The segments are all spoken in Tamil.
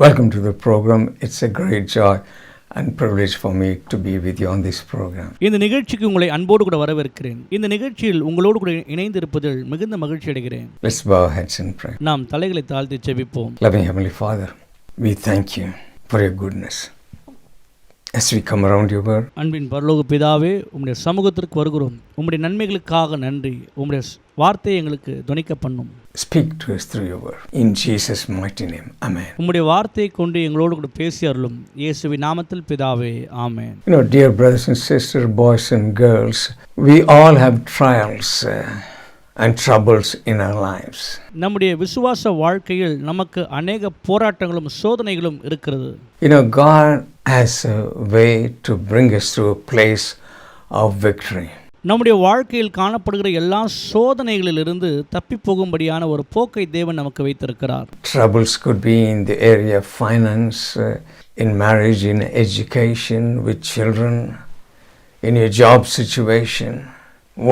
Welcome to the program. It's a great joy and privilege for me to be with you on this program. இந்த நிகழ்ச்சிக்கு உங்களை அன்போடு கூட வரவேற்கிறேன். இந்த நிகழ்ச்சியில் உங்களோடு கூட இணைந்து இருப்பதில் மிகுந்த மகிழ்ச்சி அடைகிறேன். Let's bow our heads and pray. நாம் தலைகளை தாழ்த்தி ஜெபிப்போம். Loving Heavenly Father, we thank you for your goodness. As we come around your word, அன்பின் பரலோக பிதாவே, உம்முடைய சமூகத்திற்கு வருகிறோம். உம்முடைய நன்மைகளுக்காக நன்றி. உம்முடைய வார்த்தையை எங்களுக்கு துணிக்க பண்ணும். speak to us through your word. In Jesus' mighty name, amen. உம்முடைய வார்த்தையை கொண்டு எங்களோடு கூட பேசி அருளும். இயேசுவின் நாமத்தில் பிதாவே, ஆமென். You know, dear brothers and sisters, boys and girls, we all have trials and troubles in our lives. நம்முடைய விசுவாச வாழ்க்கையில் நமக்கு அநேக போராட்டங்களும் சோதனைகளும் இருக்கிறது. You know, God has a way to bring us to a place of victory. நம்முடைய வாழ்க்கையில் காணப்படுகிற எல்லா சோதனைகளிலிருந்து தப்பி போகும்படியான ஒரு போக்கை தேவன் நமக்கு வைத்திருக்கிறார். Troubles could be in the area of finance, in marriage, in education, with children, in your job situation,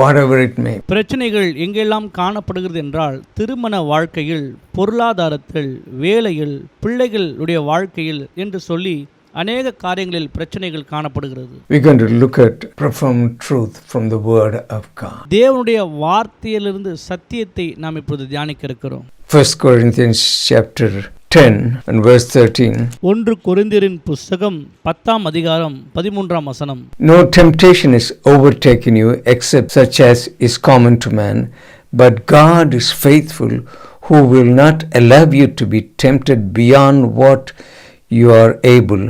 whatever it may be. பிரச்சனைகள் எங்கெல்லாம் காணப்படுகிறது என்றால் திருமண வாழ்க்கையில், பொருளாதாரத்தில், வேலையில், பிள்ளைகளுடைய வாழ்க்கையில் என்று சொல்லி அநேக காரியங்களில் பிரச்சனைகள் காணப்படுகிறது. We're going to look at profound truth from the word of God. தேவனுடைய வார்த்தையிலிருந்து சத்தியத்தை நாம் இப்பொழுது தியானிக்க இருக்கிறோம். 1 Corinthians chapter 10 and verse 13. 1 கொரிந்தியரின் புத்தகம் 10ஆம் அதிகாரம் 13ஆம் வசனம். No temptation is overtaken you except such as is common to man, but God is faithful, who will not allow you to be tempted beyond what you are able,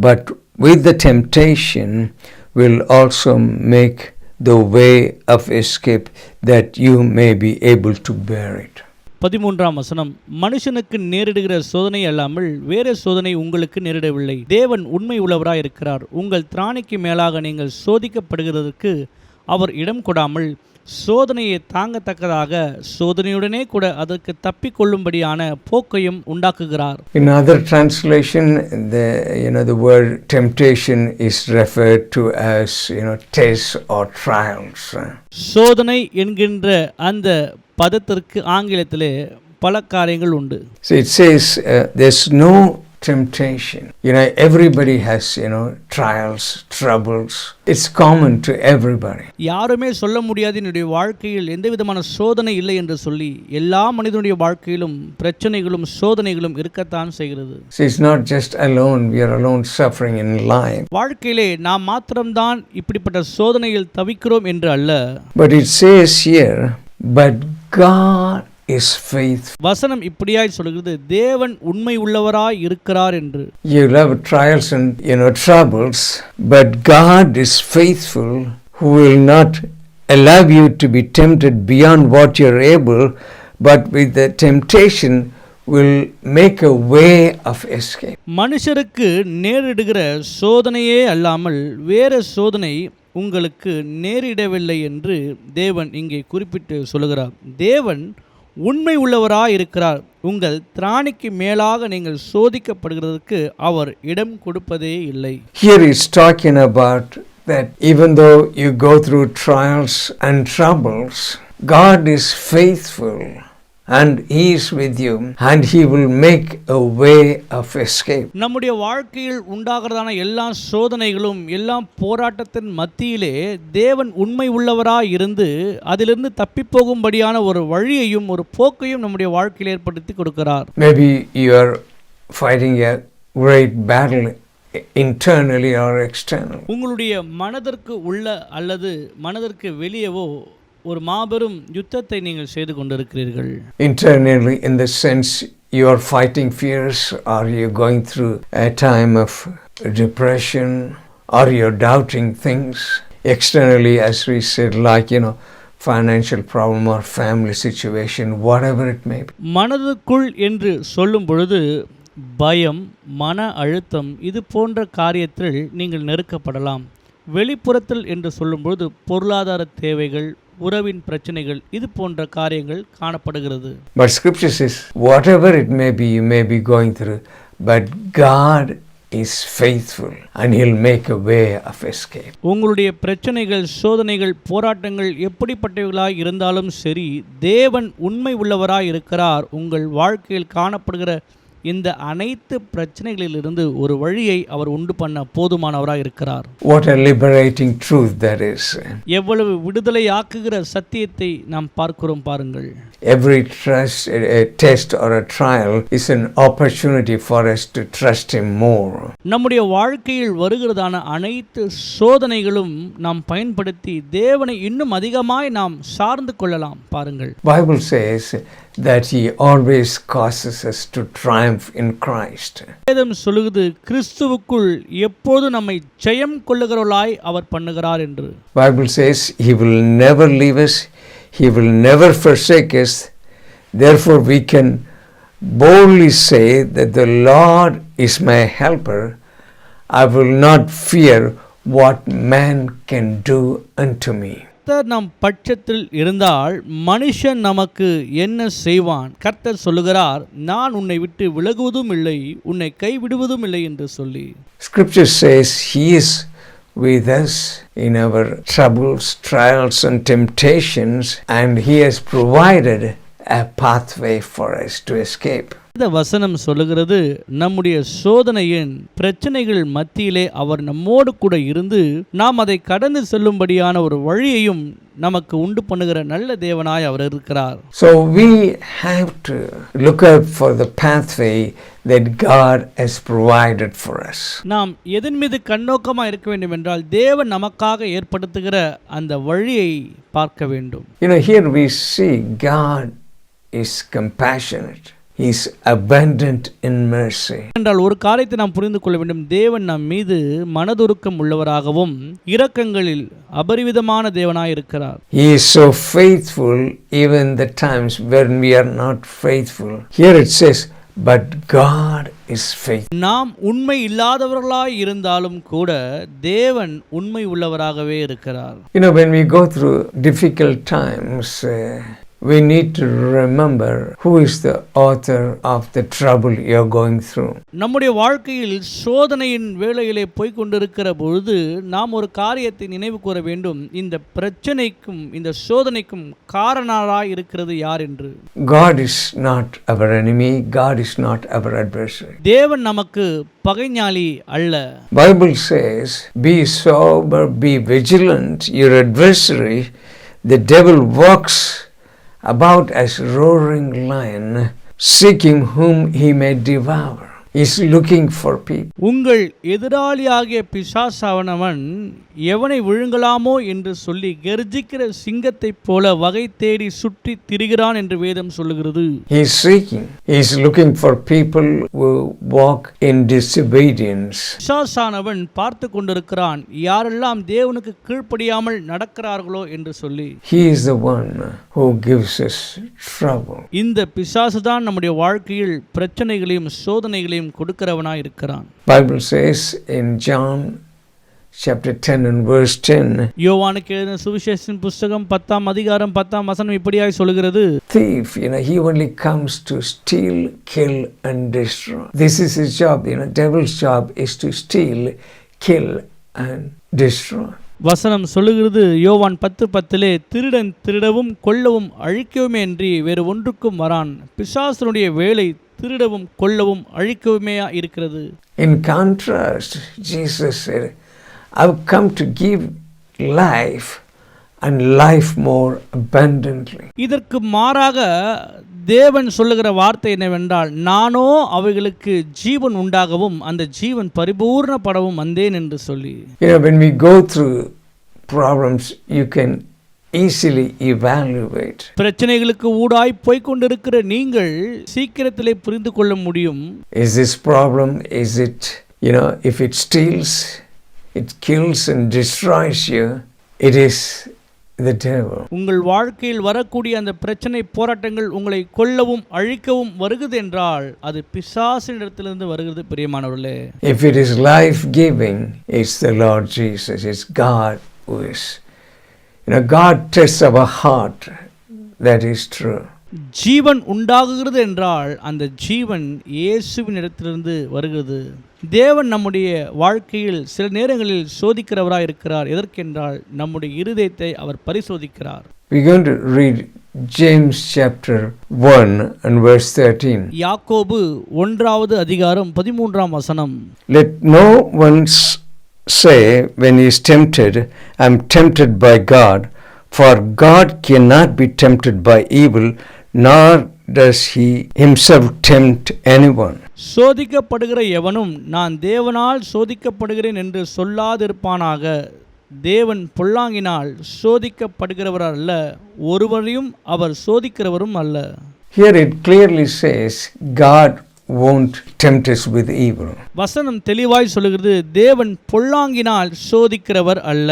but with the temptation will also make the way of escape that you may be able to bear it. 13ஆம் வசனம். மனுஷனுக்கு நேரிடுகிற சோதனை அல்லாமல் வேறு சோதனை உங்களுக்கு நேரிடவில்லை. தேவன் உண்மை உள்ளவராய் இருக்கிறார். உங்கள் திராணிக்கு மேலாக நீங்கள் சோதிக்கப்படுகிறதற்கு அவர் இடம் கொடாமல் சோதனையை தாங்கத்தக்கதாக சோதனையுடனே கூட அதற்கு தப்பிக்கொள்ளும்படியான போக்கையும் உண்டாக்குகிறார். In other translation, the word temptation is referred to as tests or trials. சோதனை என்கின்ற அந்த பதத்திற்கு ஆங்கிலத்திலே பல காரியங்கள் உண்டு. So it says there's no temptation. Everybody has, trials, troubles. It's common to everybody. யாருமே சொல்ல முடியாது என்னுடைய வாழ்க்கையில் எந்த விதமான சோதனை இல்லை என்று சொல்லி. எல்லா மனிதனுடைய வாழ்க்கையிலும் பிரச்சனைகளும் சோதனைகளும் இருக்கத்தான் செய்கிறது. So it's not just alone, we are alone suffering in life. வாழ்க்கையிலே நாம் மாத்திரம்தான் இப்படிப்பட்ட சோதனையில் தவிக்கிறோம் என்று அல்ல. But it says here, but God is faithful. வசனம் இப்படியாய் சொல்கிறது, தேவன் உண்மை உள்ளவராய் இருக்கிறார் என்று. You have trials and troubles, but God is faithful, who will not allow you to be tempted beyond what you're able, but with the temptation will make a way of escape. மனுஷருக்கு நேரிடுகிற சோதனையே அல்லாமல் வேறு சோதனை உங்களுக்கு நேரிடவில்லை என்று தேவன் இங்கே குறிப்பிட்டு சொல்கிறார். தேவன் உண்மை உள்ளவராய் இருக்கிறார். உங்கள் திராணிக்கு மேலாக நீங்கள் சோதிக்கப்படுகிறதுக்கு அவர் இடம் கொடுப்பதே இல்லை. Here is talking about that even though you go through trials and troubles, God is faithful and He is with you and He will make a way of escape. நம்முடைய வாழ்க்கையில் உண்டாகிறதான எல்லா சோதனைகளும் எல்லா போராட்டத்தின் மத்தியிலே தேவன் உண்மை உள்ளவராய் இருந்து அதிலிருந்து தப்பி போகும்படியான ஒரு வழியையும் ஒரு போக்கையும் நம்முடைய வாழ்க்கையில் ஏற்படுத்தி கொடுக்கிறார். Maybe you are fighting a great battle internally or externally. உங்களுடைய மனதிற்கு உள்ள அல்லது மனதிற்கு வெளியவோ ஒரு மாபெரும் யுத்தத்தை நீங்கள் செய்து கொண்டிருக்கிறீர்கள். Internally, in the sense you are fighting fears, or you're going through a time of depression, or you're doubting things. Externally, as we said, like financial problem or family situation, whatever it may be. மனதுக்குள் என்று சொல்லும் பொழுது பயம், மன அழுத்தம் இது போன்ற காரியத்தில் நீங்கள் நெருக்கப்படலாம். வெளிப்புறத்தில் என்று சொல்லும்போது பொருளாதார தேவைகள், உறவின் பிரச்சனைகள் இது போன்ற காரியங்கள் காணப்படுகிறது. But scripture says, whatever it may be, you may be going through, but God is faithful and He'll make a way of escape. உங்களுடைய பிரச்சனைகள், சோதனைகள், போராட்டங்கள் எப்படிப்பட்டவைகளாய் இருந்தாலும் சரி, தேவன் உண்மை உள்ளவராய் இருக்கிறார். உங்கள் வாழ்க்கையில் காணப்படுகிற இந்த அனைத்து பிரச்சனைகளிலிருந்து ஒரு வழியை அவர் உண்டு பண்ண போதுமானவராக இருக்கிறார். What a liberating truth that is. எவ்வளவு விடுதலை ஆக்குகிற சத்தியத்தை நாம் பார்க்கிறோம் பாருங்கள். Every test or a trial is an opportunity for us to trust Him more. நம்முடைய வாழ்க்கையில் வருகிறதான அனைத்து சோதனைகளும் நாம் பயன்படுத்தி தேவனை இன்னும் அதிகமாய் நாம் சார்ந்து கொள்ளலாம் பாருங்கள். Bible says that He always causes us to triumph in Christ. வேதம் சொல்லுகிறது கிறிஸ்துவுக்குள் எப்போது நம்மை ஜெயம் கொள்ளுகிறவர்களாய் அவர் பண்ணுகிறார் என்று. Bible says He will never leave us, He will never forsake us. Therefore we can boldly say that the Lord is my helper. I will not fear what man can do unto me. கர்த்தர் நம் பட்சத்தில் இருந்தால் மனுஷன் நமக்கு என்ன செய்வான்? கர்த்தர் சொல்லுகிறார், நான் உன்னை விட்டு விலகுவதும் இல்லை, உன்னை கைவிடுவதும் இல்லை என்று சொல்லி. Scripture says He is with us in our troubles, trials and temptations, and He has provided a pathway for us to escape. இந்த வசனம் சொல்லுகிறது, நம்முடைய சோதனையின் பிரச்சனைகள் மத்தியிலே அவர் நம்மோடு கூட இருந்து நாம் அதை கடந்து செல்லும்படியான ஒரு வழியையும் நமக்கு உண்டு பண்ணுகிற நல்ல தேவனாய் அவர் இருக்கிறார். So we have to look out for the pathway that God has provided for us. நாம் எதன் மீது கண்ணோக்கமாக இருக்க வேண்டும் என்றால் தேவன் நமக்காக ஏற்படுத்துகிற அந்த வழியை பார்க்க வேண்டும். Here we see God is compassionate. He is abundant in mercy. என்றால் ஒரு காரியத்தை நாம் புரிந்து கொள்ள வேண்டும். தேவன் நம் மீது மனதுருக்கம் உள்ளவராகவும் இரக்கங்களில் அபரிவிதமான தேவனாய் இருக்கிறார். He is so faithful even the times when we are not faithful. Here it says, but God is faithful. நாம் உண்மை இல்லாதவர்களாய் இருந்தாலும் கூட தேவன் உண்மை உள்ளவராகவே இருக்கிறார். When we go through difficult times, we need to remember who is the author of the trouble you are going through. நம்முடைய வாழ்க்கையில் சோதனையின் வேளையிலே போய் கொண்டிருக்கிற பொழுது நாம் ஒரு காரியத்தை நினைவு கூற வேண்டும். இந்த பிரச்சனைக்கும் இந்த சோதனைக்கும் காரணராய் இருக்கிறது யார் என்று. God is not our enemy. God is not our adversary. தேவன் நமக்கு பகைஞாளி அல்ல. Bible says, be sober, be vigilant. Your adversary, the devil, walks about as roaring lion, seeking whom he may devour. He is looking for people. உங்கள் எதிராளியாகிய பிசாசானவன் எவனை விழுங்கலாமோ என்று சொல்லி கர்ஜிக்கிற சிங்கத்தைப் போல வகை தேடி சுற்றி திரிகிறான் என்று வேதம் சொல்லுகிறது. He is seeking. He is looking for people who walk in disobedience. பிசாசானவன் பார்த்து கொண்டிருக்கிறான் யாரெல்லாம் தேவனுக்கு கீழ்ப்படியாமல் நடக்கிறார்களோ என்று சொல்லி. He is the one who gives us trouble. இந்த பிசாசுதான் நம்முடைய வாழ்க்கையில் பிரச்சனைகளையும் சோதனைகளையும் கொடுக்கிறவனாய் இருக்கிறான். Bible says in John chapter 10 and verse 10, யோவானுக்கு எழுதின சுவிசேஷத்தின் புத்தகம் 10ஆம் அதிகாரம் 10ஆம் வசனம் இப்படியாய் சொல்கிறது, thief, he only comes to steal, kill and destroy. This is his job. Devil's job is to steal, kill and destroy. வசனம் சொல்லுகிறது, யோவான் 10:10 திருடன் திருடவும் கொல்லவும் அழிக்கவுமே அன்றி வேறு ஒன்றுக்கும் வரான். பிசாசனுடைய வேலை திருடவும் கொல்லவும் அழிக்கவுமே இருக்கிறது. In contrast, Jesus said, I've come to give life and life more abundantly. இதற்கு மாறாக தேவன் சொல்லுகிற வார்த்தை என்னவென்றால், நானோ அவைகளுக்கு ஜீவன் உண்டாகவும் அந்த ஜீவன் பரிபூர்ணப்படவும் வந்தேன் என்று சொல்லி. When we go through problems, you can easily evaluate. பிரச்சனைகளுக்கு ஊடாய் போய் கொண்டிருக்கிற நீங்கள் சீக்கிரத்திலே புரிந்து கொள்ள முடியும். Is this problem, is it, if it steals, it kills and destroys you, it is the devil. உங்கள் வாழ்க்கையில் வரக்கூடிய அந்த பிரச்சனை போராட்டங்கள் உங்களை கொல்லவும் அழிக்கவும் வருகிறது என்றால் அது பிசாசினிடத்திலிருந்து வருகிறது பிரியமானவர்களே. If it is life giving, it's the Lord Jesus. It's God who is. God tests our heart. That is true. ஜீவன் உண்டாகுகிறது என்றால் அந்த ஜீவன் இயேசுவின் இடத்திலிருந்து வருகிறது. தேவன் நம்முடைய வாழ்க்கையில் சில நேரங்களில் சோதிக்கிறவராய் இருக்கிறார். எதற்கென்றால் நம்முடைய இருதயத்தை அவர் பரிசோதிக்கிறார். We're going to read James chapter 1 and verse 13. யாக்கோபு 1வது அதிகாரம் 13ஆம் வசனம். Let no one say when he is tempted, I am tempted by God, for God cannot be tempted by evil, nor does he himself tempt anyone. சோதிக்கப்படுகிற எவனும் நான் தேவனால் சோதிக்கப்படுகிறேன் என்று சொல்லாதிருப்பானாக. தேவன் பொல்லாங்கினால் சோதிக்கப்படுகிறவர் அல்ல, ஒருவரையும் அவர் சோதிக்கிறவரும் அல்ல. Here it clearly says God won't tempt us with evil. வசனம் தெளிவாய் சொல்லுகிறது, தேவன் பொல்லாங்கினால் சோதிக்கிறவர் அல்ல.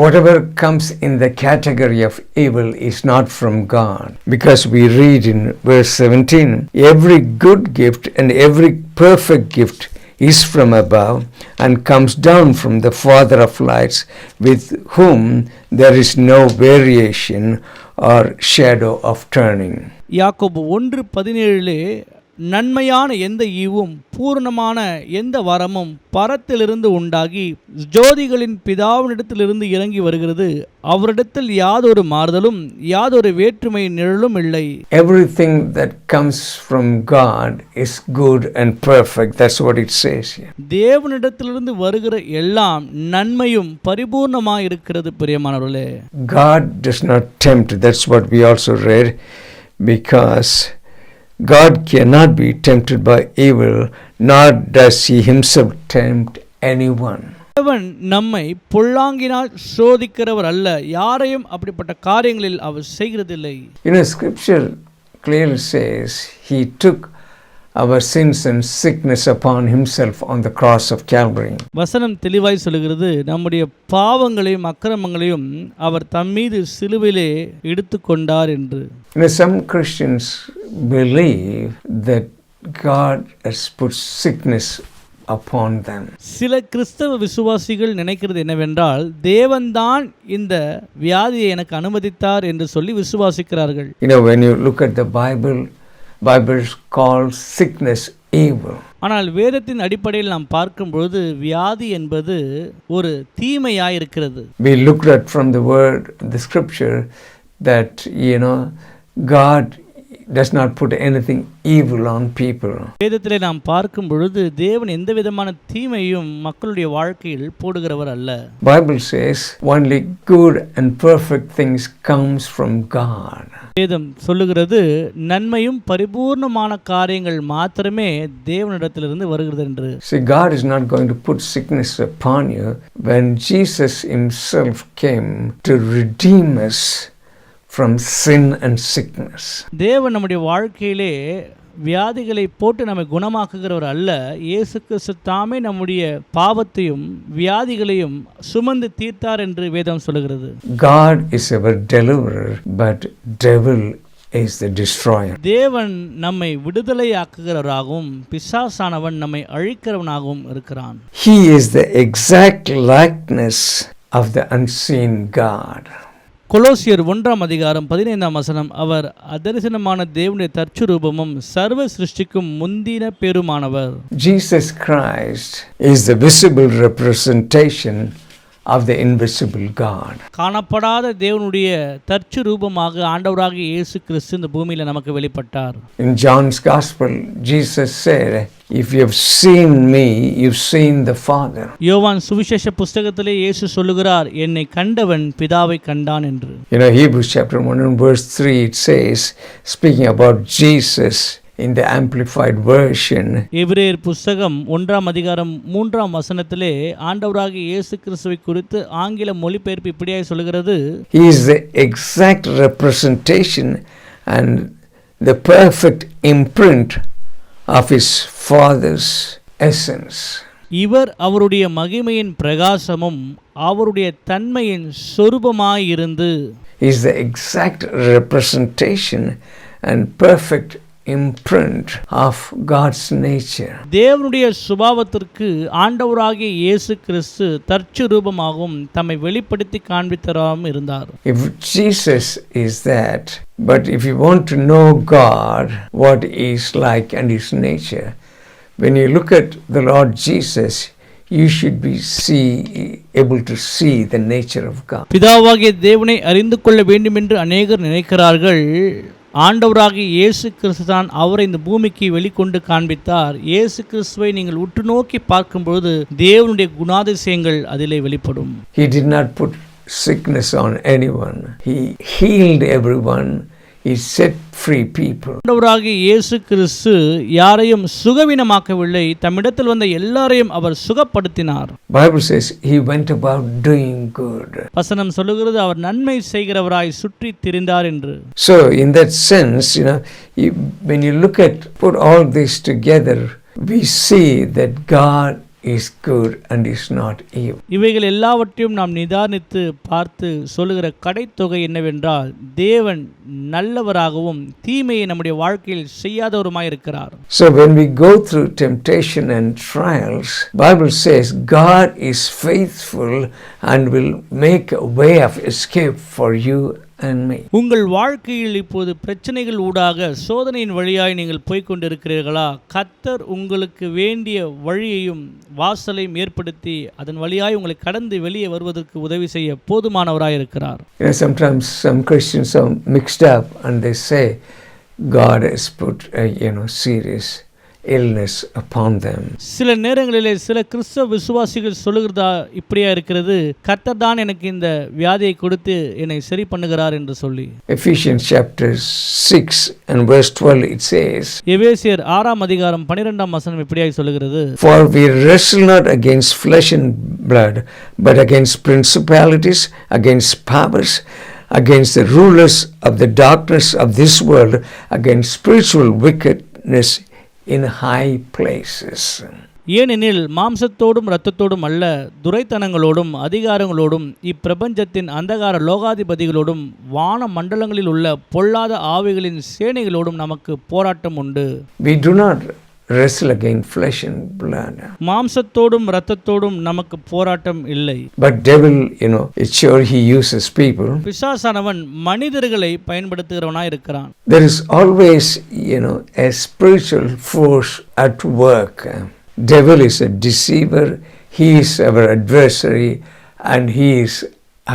Whatever comes in the category of evil is not from God, because we read in verse 17, every good gift and every perfect gift is from above and comes down from the Father of lights, with whom there is no variation or shadow of turning. யாக்கோபு 1:17 நன்மையான எந்த ஈவும் பூர்ணமான எந்த வரமும் பரத்திலிருந்து உண்டாகி ஜோதிகளின் பிதாவினிடத்திலிருந்து இறங்கி வருகிறது, அவரிடத்தில் யாதொரு மாறுதலும் யாதொரு வேற்றுமை நிழலும் இல்லை. Everything that comes from God is good and perfect. That's what it says here. தேவனிடத்திலிருந்து வருகிற எல்லாம் நன்மையும் பரிபூர்ணமாய் இருக்கிறது. பிரியமானவர்களே, God does not tempt. That's what we also read, because God cannot be tempted by evil, nor does he himself tempt anyone. தேவன் நம்மை பொல்லாங்கினால் சோதிக்கிறவர் அல்ல, யாரையும் அப்படிப்பட்ட காரியங்களில் அவர் செய்கிறதில்லை. Scripture clearly says he took our sins and sickness upon himself on the cross of Calvary. வசனம் தெளிவாய் சொல்கிறது, நம்முடைய பாவங்களையும் அக்கிரமங்களையும் அவர் தம்மீது சிலுவையிலே எடுத்துக்கொண்டார் என்று. Some Christians believe that God has put sickness upon them. சில கிறிஸ்தவ விசுவாசிகள் நினைக்கிறது என்னவென்றால், தேவன்தான் இந்த வியாதியை எனக்கு அனுமதித்தார் என்று சொல்லி விசுவாசிக்கிறார்கள். When you look at the Bible calls sickness evil. ஆனால் வேதத்தின் அடிப்படையில் நாம் பார்க்கும்பொழுது வியாதி என்பது ஒரு தீமையாய் இருக்கிறது. We looked at from the word, the scripture, that God does not put anything evil on people. வேதத்திலே நாம் பார்க்கும் பொழுது தேவன் எந்த விதமான தீமையும் மக்களுடைய வாழ்க்கையில் போடுகிறவர் அல்ல. Bible says only good and perfect things comes from God. வேதம் சொல்லுகிறது, நன்மையும் பரிபூர்ணமான காரியங்கள் மாத்திரமே தேவனிடத்திலிருந்து வருகிறது என்று. See, God is not going to put sickness upon you. When Jesus himself came to redeem us from sin and sickness. தேவன் நம்முடைய வாழ்க்கையிலே வியாதிகளை போட்டு நம்மை குணமாக்குகிறவர் அல்ல. இயேசு கிறிஸ்து தாமே நம்முடைய பாவத்தையும் வியாதிகளையும் சுமந்து தீர்த்தார் என்று வேதம் சொல்லுகிறது. God is our deliverer, but devil is the destroyer. தேவன் நம்மை விடுதலையாக்குகிறவராகவும் பிசாசானவன் நம்மை அழிக்கிறவனாகவும் இருக்கிறான். He is the exact likeness of the unseen God. கொலோசியர் 1:15 அவர் அதரிசனமான தேவனுடைய தற்சுரூபமும் சர்வ சிருஷ்டிக்கும் முந்தின பெருமானவர். Jesus Christ is the visible representation of the invisible God. காணப்படாத தேவனுடைய தற்சுரூபமாக ஆண்டவராகிய இயேசு கிறிஸ்து இந்த பூமியில நமக்கு வெளிப்பட்டார். In John's Gospel, Jesus said, if you have seen me, you've seen the Father. யோவான் சுவிசேஷ புத்தகத்திலே இயேசு சொல்லுகிறார், என்னை கண்டவன் பிதாவை கண்டான் என்று. Hebrews chapter 1 and verse 3, it says, speaking about Jesus in the amplified version. எபிரேயர் புத்தகம் 1:3 ஆண்டவராகிய இயேசு கிறிஸ்துவை குறித்து ஆங்கில மொழிபெயர்ப்பு இப்படியாய் சொல்கிறது, He is the exact representation and the perfect imprint of his Father's essence. இவர் அவருடைய மகிமையின் பிரகாசமும் அவருடைய தன்மையின் சொரூபமாயிருந்து. He is the exact representation and perfect imprint of God's nature. தேவனுடைய சுபாவத்திற்கு ஆண்டவராகிய இயேசு கிறிஸ்து தற்சுரூபமாகவும் தம்மை வெளிப்படுத்தி காண்பித்தவராகவும் இருந்தார். If Jesus is that, but if you want to know God, what he is like and his nature, when you look at the Lord Jesus, you should be able to see the nature of God. பிதாவாகிய தேவனை அறிந்து கொள்ள வேண்டும் என்று அநேகர் நினைக்கிறார்கள். ஆண்டவராகிய இயேசு கிறிஸ்து தான் அவரை இந்த பூமிக்கு வெளிக்கொண்டு காண்பித்தார். இயேசு கிறிஸ்துவை நீங்கள் உற்று நோக்கி பார்க்கும்பொழுது தேவனுடைய குணாதிசயங்கள் அதிலே வெளிப்படும். He did not put sickness on anyone. He healed everyone. He set free people. ஆண்டவராகிய இயேசு கிறிஸ்து யாரையும் சுகவீனமாக்கவில்லை, தம்மிடத்தில் வந்த எல்லாரையும் அவர் சுகப்படுத்தினார். Bible says he went about doing good. வசனம் சொல்லுகிறது அவர் நன்மை செய்கிறவராய் சுற்றி திரிந்தார் என்று. So in that sense, when you put all this together, we see that God is good and is not evil. இவைகள் எல்லாவற்றையும் நாம் நிதானித்து பார்த்து சொல்லுகிற கடைத்தொகை என்னவென்றால் தேவன் நல்லவராகவும் தீமையை நம்முடைய வாழ்க்கையில் செய்யாதவருமாய் இருக்கிறார். So when we go through temptation and trials, Bible says God is faithful and will make a way of escape for you and me. உங்கள் வாழ்க்கையில் இப்போது பிரச்சனைகள் ஊடாக சோதனையின் வழியாய் நீங்கள் போய்க் கொண்டிருக்கிறீர்களா? கர்த்தர் உங்களுக்கு வேண்டிய வழியையும் வாசலையும் ஏற்படுத்தி அதன் வழியாய் உங்களை கடந்து வெளியே வருவதற்கு உதவி செய்ய போதுமானவராய் இருக்கிறார். Sometimes some Christians are mixed up and they say God has put serious illness upon them. சில நேரங்களிலே சில கிறிஸ்தவ விசுவாசிகள் சொல்லுகிறதா இப்படியா இருக்கிறது, கர்த்தர் தான் எனக்கு இந்த வியாதியை கொடுத்து என்னை சரி பண்ணுகிறார் என்று சொல்லி. Ephesians chapter 6 and verse 12 it says, எபேசியர் 6ஆம் அதிகாரம் 12ஆம் வசனம் இப்படியாய் சொல்லுகிறது, For we wrestle not against flesh and blood, but against principalities, against powers, against the rulers of the darkness of this world, against spiritual wickedness in high places. ஏனெனில் மாம்சத்தோடும் இரத்தத்தோடும் அல்ல, துரைத்தனங்களோடும் அதிகாரங்களோடும் இப்பிரபஞ்சத்தின் அந்தகார லோகாதிபதிகளோடும் வான மண்டலங்களில் உள்ள பொல்லாத ஆவிகளின் சேனைகளோடும் நமக்கு போராட்டம் உண்டு. We do not wrestle against flesh and blood. மாம்சத்தோடும் இரத்தத்தோடும் நமக்கு போராட்டம் இல்லை. But devil, it's sure he uses people. பிசாசானவன் மனிதர்களை பயன்படுத்துகிறவனாய் இருக்கிறான். There is always, a spiritual force at work. Devil is a deceiver. He is our adversary and he is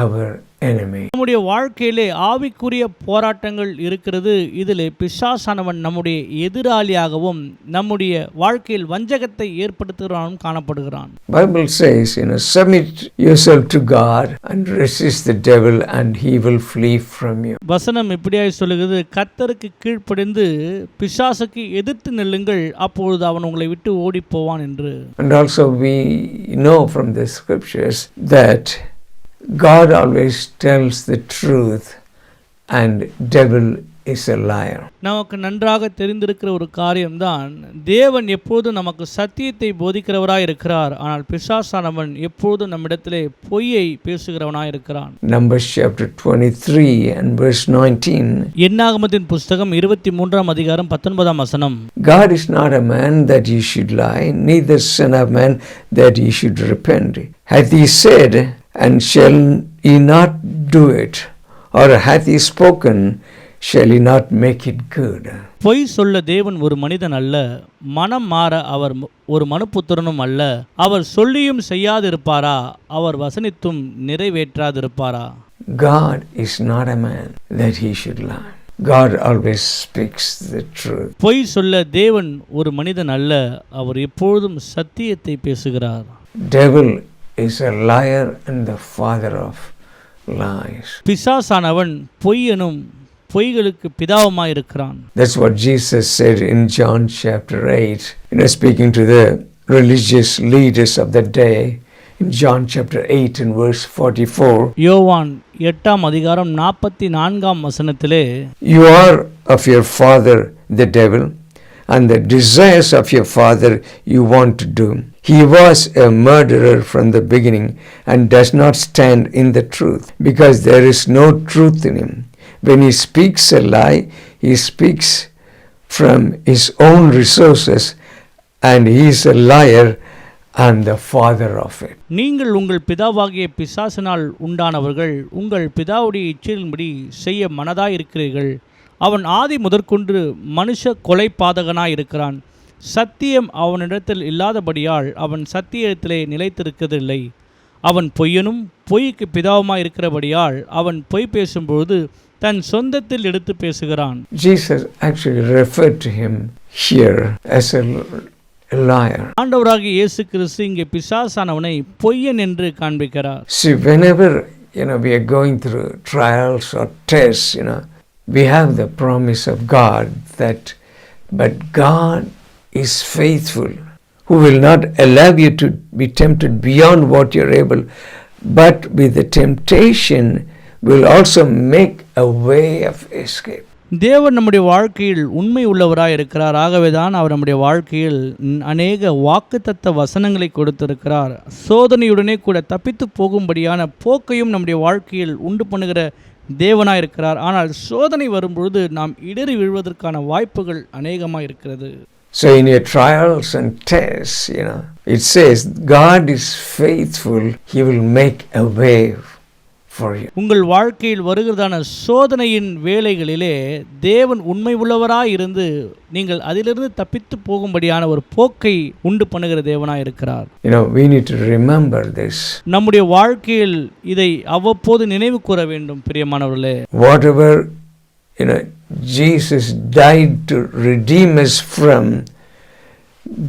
our enemy. நம்முடைய வாழ்க்கையிலே ஆவிக்குரிய போராட்டங்கள் இருக்கிறது. இதிலே பிசாசானவன் நம்முடைய எதிராளியாகவும் நம்முடைய வாழ்க்கையில் வஞ்சகத்தை ஏற்படுத்துகிறவனும் காணப்படுகிறான். Bible says, submit yourself to God and resist the devil and he will flee from you. வசனம் இப்படியாய் சொல்லுகிறது, கர்த்தருக்கு கீழ்ப்படிந்து பிசாசுக்கு எதிர்த்து நில்லுங்கள், அப்பொழுது அவன் உங்களை விட்டு ஓடி போவான் என்று. And also we know from the scriptures that God always tells the truth and devil is a liar. நமக்கு நன்றாக தெரிந்திருக்கிற ஒரு காரியம்தான், தேவன் எப்போதும் நமக்கு சத்தியத்தை போதிக்கிறவராய் இருக்கிறார், ஆனால் பிசாசானவன் எப்போதும் நம்மிடத்திலே பொய்யை பேசுகிறவனாய் இருக்கிறான். Numbers chapter 23 and verse 19. என்னாகமத்தின் புஸ்தகம் 23ஆம் அதிகாரம் 19ஆம் வசனம். God is not a man that he should lie, neither son of man that he should repent. Hath he said, and shall he not do it? Or hath he spoken, shall he not make it good? பொய் சொல்ல தேவன் ஒரு மனிதன் அல்ல, மனம் மாற அவர் ஒரு மனுப்புத்திரனும் அல்ல. அவர் சொல்லியும் செய்யாதிருப்பாரா? அவர் வசனித்தும் நிறைவேற்றாதிருப்பாரா? God is not a man that he should lie. God always speaks the truth. பொய் சொல்ல தேவன் ஒரு மனிதன் அல்ல, அவர் எப்பொழுதும் சத்தியத்தை பேசுகிறார். Devil is a liar and the father of lies. பிசாசானவன் பொய்யனும் பொய்களுக்கு பிதாவுமாய் இருக்கிறான். That's what Jesus said in John chapter 8, speaking to the religious leaders of the day in John chapter 8 and verse 44. யோவான் 8ஆம் அதிகாரம் 44ஆம் வசனத்திலே, You are of your father the devil, and the desires of your father you want to do. He was a murderer from the beginning and does not stand in the truth, because there is no truth in him. When he speaks a lie, he speaks from his own resources, and he is a liar and the father of it. நீங்கள் உங்கள் பிதாவாகிய பிசாசினால் உண்டானவர்கள், உங்கள் பிதாவுடைய இச்சையின்படி செய்ய மனதாய் இருக்கிறீர்கள். அவன் ஆதி முதற்கொண்டு மனுஷ கொலை பாதகனாய் இருக்கிறான். சத்தியம் அவனிடத்தில் இல்லாதபடியால் அவன் சத்தியத்திலே நிலைத்திருக்கதில்லை. அவன் பொய்யனும் பொய்க்கு பிதாவுமாய் இருக்கிறபடியால் அவன் பொய் பேசும்போது தன் சொந்தத்தில் எடுத்து பேசுகிறான். Jesus actually referred to him here as a liar. ஆண்டவராகிய இயேசு கிறிஸ்து இங்கே பிசாசானவனை பொய்யன் என்று காண்பிக்கிறார். See, whenever we are going through trials or tests, we have the promise of God that, but God is faithful, who will not allow you to be tempted beyond what you're able, but with the temptation will also make a way of escape. தேவன் நம்முடைய வாழ்க்கையில் உண்மை உள்ளவராய் இருக்கிறார். ஆகவேதான் அவர் நம்முடைய வாழ்க்கையில் அநேக வாக்குத்தத்த வசனங்களை கொடுத்திருக்கிறார். சோதனையுடனே கூட தப்பித்து போகும்படியான போக்கையும் நம்முடைய வாழ்க்கையில் உண்டு பண்ணுகிற தேவனாய் இருக்கிறார். ஆனால் சோதனை வரும்பொழுது நாம் இடறி விழுவதற்கான வாய்ப்புகள் அநேகமாக இருக்கிறது. So in your trials and tests, it says God is faithful, He will make a way for you. உங்கள் வாழ்க்கையில் வருகிறதான சோதனையின் வேளைகளிலே தேவன் உண்மை உள்ளவராய் இருந்து நீங்கள் அதிலிருந்து தப்பித்து போகும்படியான ஒரு போக்கை உண்டு பண்ணுகிற தேவனாய் இருக்கிறார். We need to remember this. நம்முடைய வாழ்க்கையில் இதை அவ்வப்போது நினைவு கூற வேண்டும் பிரியமானவர்களே. Whatever Jesus died to redeem us from,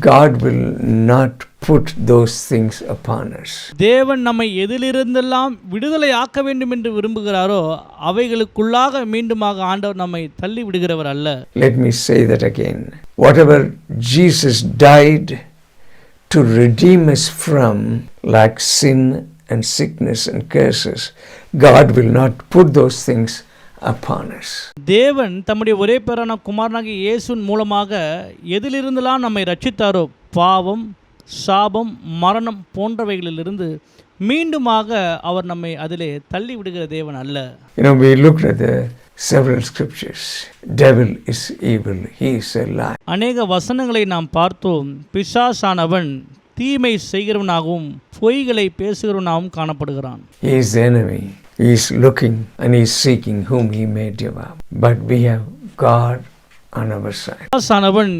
God will not put those things upon us. தேவன் நம்மை எதிலிருந்தெல்லாம் விடுதலை ஆக்க வேண்டும் என்று விரும்புகிறாரோ அவைகளுக்குள்ளாக மீண்டுமாக ஆண்டவர் நம்மை தள்ளி விடுகிறவர் அல்ல. Let me say that again. Whatever Jesus died to redeem us from, like sin and sickness and curses, God will not put those things upon us. தேவன் தம்முடைய ஒரே பேரான குமாரனாகிய இயேசுவின் மூலமாக எதிலிருந்தெல்லாம் நம்மை ரட்சித்தாரோ, பாவம், சாபம், மரணம் போன்றவைகளிலிருந்து மீண்டுமாக அவர் நம்மை அதிலே தள்ளி விடுகிற தேவன் அல்ல. We looked at the several scriptures. Devil is evil, he is a liar. அநேக வசனங்களை நாம் பார்த்தோம். பிசாசானவன் தீமை செய்கிறவனாகவும் பொய்களை பேசுகிறவனாகவும் காணப்படுகிறான். He is the enemy. He is looking and he is seeking whom he may devour. But we have God on our side. பிசாசானவன்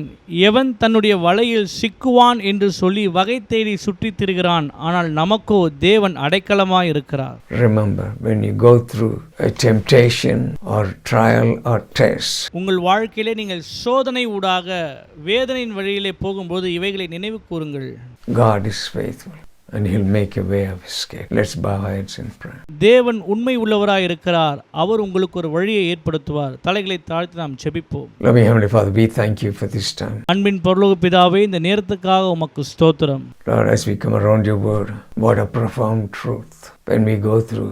எவன் தன்னுடைய வலையில் சிக்குவான் என்று சொல்லி வகை தேடி சுற்றித் திரிகிறான். ஆனால் நமக்கோ தேவன் அடைக்கலமாய் இருக்கிறார். Remember, when you go through a temptation or trial or test, உங்கள் வாழ்க்கையிலே நீங்கள் சோதனை ஊடாக வேதனையின் வழியிலே போகும்போது இவைகளை நினைவு கூறுங்கள். God is faithful and he'll make a way of escape. Let's bow our heads in prayer. தேவன் உண்மை உள்ளவராய் இருக்கிறார். அவர் உங்களுக்கு ஒரு வழியை ஏற்படுத்துவார். தலைகளை தாழ்த்தி நாம் ஜெபிப்போம். Loving Heavenly Father, we thank you for this time. அன்பின் பரலோக பிதாவே, இந்த நேரத்துக்காக உமக்கு ஸ்தோத்திரம். Lord, as we come around your word, what a profound truth. When we go through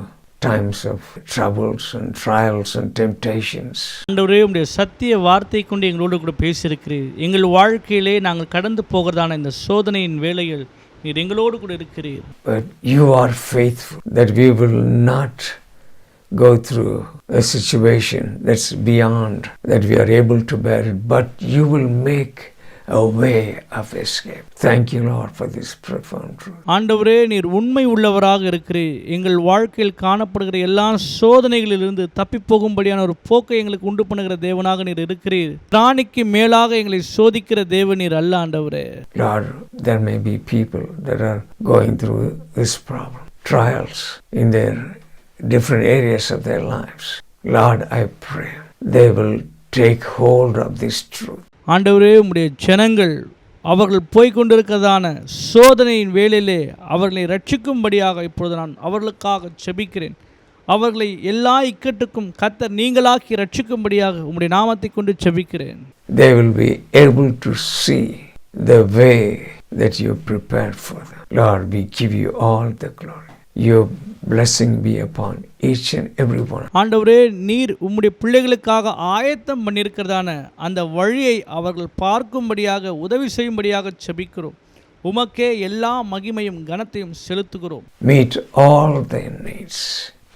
times of troubles and trials and temptations. ஆண்டவரே, உம்முடைய சத்திய வார்த்தை கொண்டு எங்களோடு கூட பேசியிருக்கிறீர். எங்கள் வாழ்க்கையிலே நாங்கள் கடந்து போகிறதான இந்த சோதனையின் வேளையில் நீர் எங்களோடு கூட இருக்கிறீர். But you are faithful that we will not go through a situation that's beyond that we are able to bear it, but you will make a way of escape. Thank you, Lord, for this profound truth. ஆண்டவரே, நீர் உண்மை உள்ளவராக இருக்கிறீர். எங்கள் வாழ்க்கையில் காணப்படுகிற எல்லா சோதனைகளிலிருந்து தப்பி போகும்படியான ஒரு போக்கை எங்களுக்கு உண்டு பண்ணுகிற தேவனாக நீர் இருக்கிறீர். பிராணிக்கு மேலாக எங்களை சோதிக்கிற தேவன் நீர் அல்ல ஆண்டவரே. Lord, there may be people that are going through this problem, trials in their different areas of their lives. Lord, I pray they will take hold of this truth. ஆண்டவரே, உம்முடைய ஜனங்கள் அவர்கள் போய்கொண்டிருக்கிறதான சோதனையின் வேளையிலே அவர்களை ரட்சிக்கும்படியாக இப்பொழுது நான் அவர்களுக்காக ஜெபிக்கிறேன். அவர்களை எல்லா இக்கட்டுக்கும் கர்த்தர் நீங்களாக்கி ரட்சிக்கும்படியாக உம்முடைய நாமத்தை கொண்டு ஜெபிக்கிறேன். They will be able to see the way that you prepared for them. Lord, we give you all the glory. Your blessing be upon each and every one. ஆண்டவரே, நீர் உம்முடைய பிள்ளைகளுக்காக ஆயத்தம் பண்ணியிருக்கிறதான அந்த வழியை அவர்கள் பார்க்கும்படியாக உதவி செய்யும்படியாக ஜெபிக்கிறோம். உமக்கே எல்லா மகிமையும் கனத்தையும் செலுத்துகிறோம். Meet all their needs.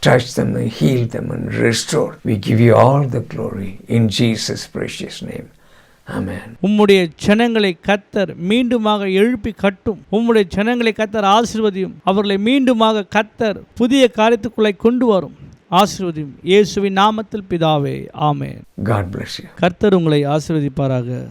Touch them and heal them and restore. We give you all the glory in Jesus' precious name. Amen. உம்முடைய ஜனங்களை கர்த்தர் மீண்டுமாக எழுப்பி கட்டும். உம்முடைய ஜனங்களை கர்த்தர் ஆசீர்வதியும். அவர்களை மீண்டுமாக கர்த்தர் புதிய காரியத்துக்குள்ளே கொண்டு வரும். ஆசீர்வதியும். இயேசுவின் நாமத்தில் பிதாவே, ஆமென். God bless you. கர்த்தர் உங்களை ஆசீர்வதிப்பாராக.